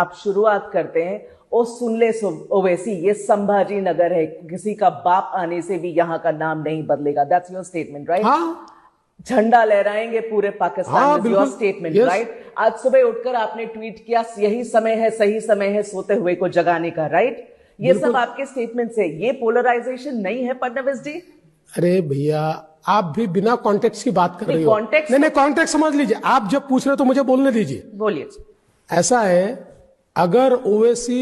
आप शुरुआत करते हैं ओ सुन ले ओवैसी, ये संभाजी नगर है, किसी का बाप आने से भी यहाँ का नाम नहीं बदलेगा। That's your statement, right? हाँ, झंडा लहराएंगे पूरे पाकिस्तान में, योर स्टेटमेंट, yes. राइट? आज सुबह उठकर आपने ट्वीट किया, यही समय है, सही समय है सोते हुए को जगाने का, राइट? ये सब आपके स्टेटमेंट से, ये पोलराइजेशन नहीं है फडणवीस जी? अरे भैया, आप भी बिना कॉन्टेक्स्ट की बात कर रहे हो। नहीं, कॉन्टेक्स्ट समझ लीजिए। आप जब पूछ रहे हो तो मुझे बोलने दीजिए। बोलिए। ऐसा है, अगर ओवैसी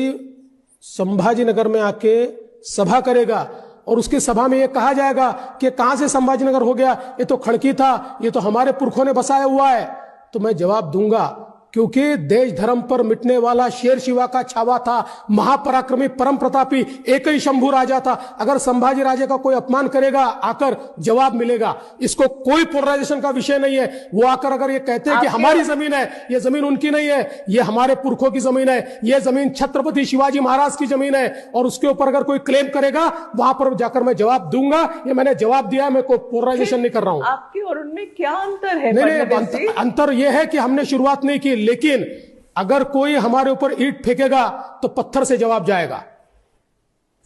संभाजी नगर में आके सभा करेगा और उसकी सभा में यह कहा जाएगा कि कहां से संभाजी नगर हो गया, ये तो खड़की था, ये तो हमारे पुरखों ने बसाया हुआ है, तो मैं जवाब दूंगा, क्योंकि देश धर्म पर मिटने वाला शेर शिवा का छावा था, महापराक्रमी परम प्रतापी एक ही शंभू राजा था। अगर संभाजी राजा का कोई अपमान करेगा, आकर जवाब मिलेगा। इसको कोई पोलराइजेशन का विषय नहीं है। वो आकर अगर ये कहते हैं कि हमारी जमीन है, ये जमीन उनकी नहीं है, ये हमारे पुरखों की जमीन है, ये जमीन छत्रपति शिवाजी महाराज की जमीन है, और उसके ऊपर अगर कोई क्लेम करेगा, वहां पर जाकर मैं जवाब दूंगा। ये मैंने जवाब दिया, मैं कोई पोलराइजेशन नहीं कर रहा हूं। आपके और उनमें क्या अंतर है? नहीं, अंतर यह है कि हमने शुरुआत नहीं की, लेकिन अगर कोई हमारे ऊपर ईंट फेंकेगा तो पत्थर से जवाब जाएगा।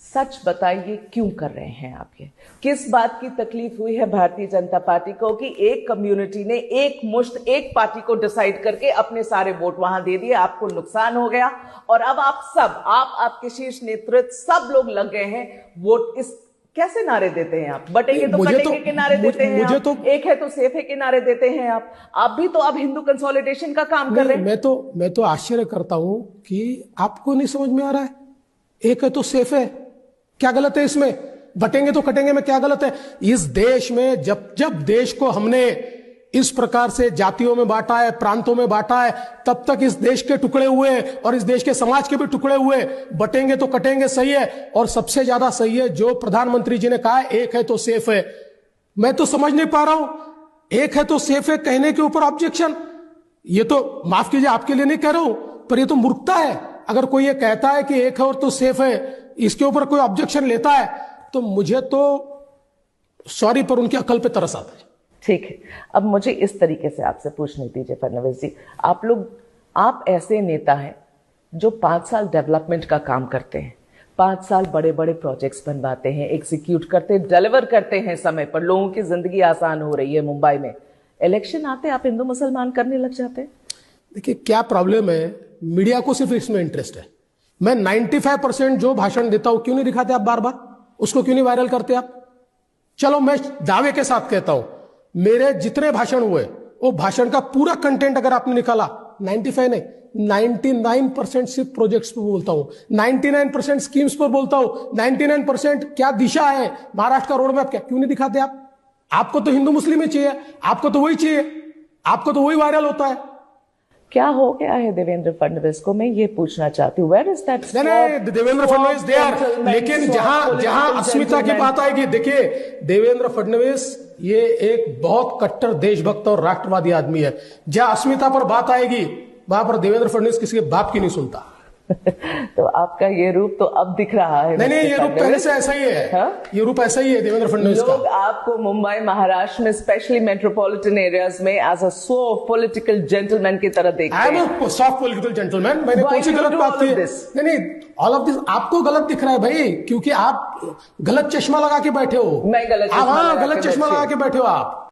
सच बताइए, क्यों कर रहे हैं आप ये? किस बात की तकलीफ हुई है भारतीय जनता पार्टी को कि एक कम्युनिटी ने एक मुश्त एक पार्टी को डिसाइड करके अपने सारे वोट वहां दे दिए, आपको नुकसान हो गया, और अब आप सब, आपके शीर्ष नेतृत्व सब लोग लग गए हैं वोट। इस कैसे नारे देते हैं आप? बटेंगे तो कटेंगे के नारे देते हैं आप, एक है तो सेफ है के नारे देते हैं आप भी तो अब हिंदू कंसोलिडेशन का काम कर रहे हैं। मैं तो आश्चर्य करता हूं कि आपको नहीं समझ में आ रहा है। एक है तो सेफ है, क्या गलत है इसमें? बटेंगे तो कटेंगे में क्या गलत है? इस देश में जब देश को हमने इस प्रकार से जातियों में बांटा है, प्रांतों में बांटा है, तब तक इस देश के टुकड़े हुए और इस देश के समाज के भी टुकड़े हुए। बटेंगे तो कटेंगे सही है, और सबसे ज्यादा सही है जो प्रधानमंत्री जी ने कहा है, एक है तो सेफ है। मैं तो समझ नहीं पा रहा हूं, एक है तो सेफ है कहने के ऊपर ऑब्जेक्शन। ये तो माफ कीजिए, आपके लिए नहीं कह रहा हूं, पर ये तो मूर्खता है। अगर कोई ये कहता है कि एक है और तो सेफ है, इसके ऊपर कोई ऑब्जेक्शन लेता है, तो मुझे तो सॉरी पर उनकी अकल पे तरस आता है। ठीक है, अब मुझे इस तरीके से आपसे पूछने दीजिए फडणवीस जी, आप ऐसे नेता हैं जो 5 साल डेवलपमेंट का काम करते हैं, 5 साल बड़े बड़े प्रोजेक्ट्स बनवाते हैं, एग्जीक्यूट करते हैं, डिलीवर करते हैं समय पर, लोगों की जिंदगी आसान हो रही है मुंबई में। इलेक्शन आते आप हिंदू मुसलमान करने लग जाते हैं। देखिए क्या प्रॉब्लम है, मीडिया को सिर्फ इसमें इंटरेस्ट है। मैं 95% जो भाषण देता हूं, क्यों नहीं दिखाते आप बार बार? उसको क्यों नहीं वायरल करते आप? चलो मैं दावे के साथ कहता हूं, मेरे जितने भाषण हुए, वो भाषण का पूरा कंटेंट अगर आपने निकाला, 95 नहीं, 99% सिर्फ प्रोजेक्ट्स पर बोलता हूं, 99% स्कीम्स पर बोलता हूं, 99% क्या दिशा है महाराष्ट्र का रोड मैप, क्या क्यों नहीं दिखाते आप? आपको तो हिंदू मुस्लिम ही चाहिए, आपको तो वही चाहिए, आपको तो वही वायरल होता है। क्या हो गया है देवेंद्र फडणवीस को? मैं ये पूछना चाहती हूँ, वेयर इज दैट? नहीं, देवेंद्र फडणवीस दे आर, लेकिन जहां अस्मिता की बात आएगी, देखिए देवेंद्र फडणवीस ये एक बहुत कट्टर देशभक्त और राष्ट्रवादी आदमी है। जहां अस्मिता पर बात आएगी, वहां पर देवेंद्र फडणवीस किसी के बाप की नहीं सुनता। तो आपका ये रूप तो अब दिख रहा है। नहीं, ये रूप पहले से ऐसा ही है। हा? ये रूप ऐसा ही है देवेंद्र फडणवीस का। लोग आपको मुंबई, महाराष्ट्र में, स्पेशली मेट्रोपॉलिटन एरियाज में as a soft political gentleman की तरह देखते हैं। I am soft political gentleman. मैंने कौन सी गलत बात की? नहीं, ऑल ऑफ दिस आपको गलत दिख रहा है भाई, क्योंकि आप गलत चश्मा लगा के बैठे हो। मैं गलत चश्मा लगा के बैठे हो आप।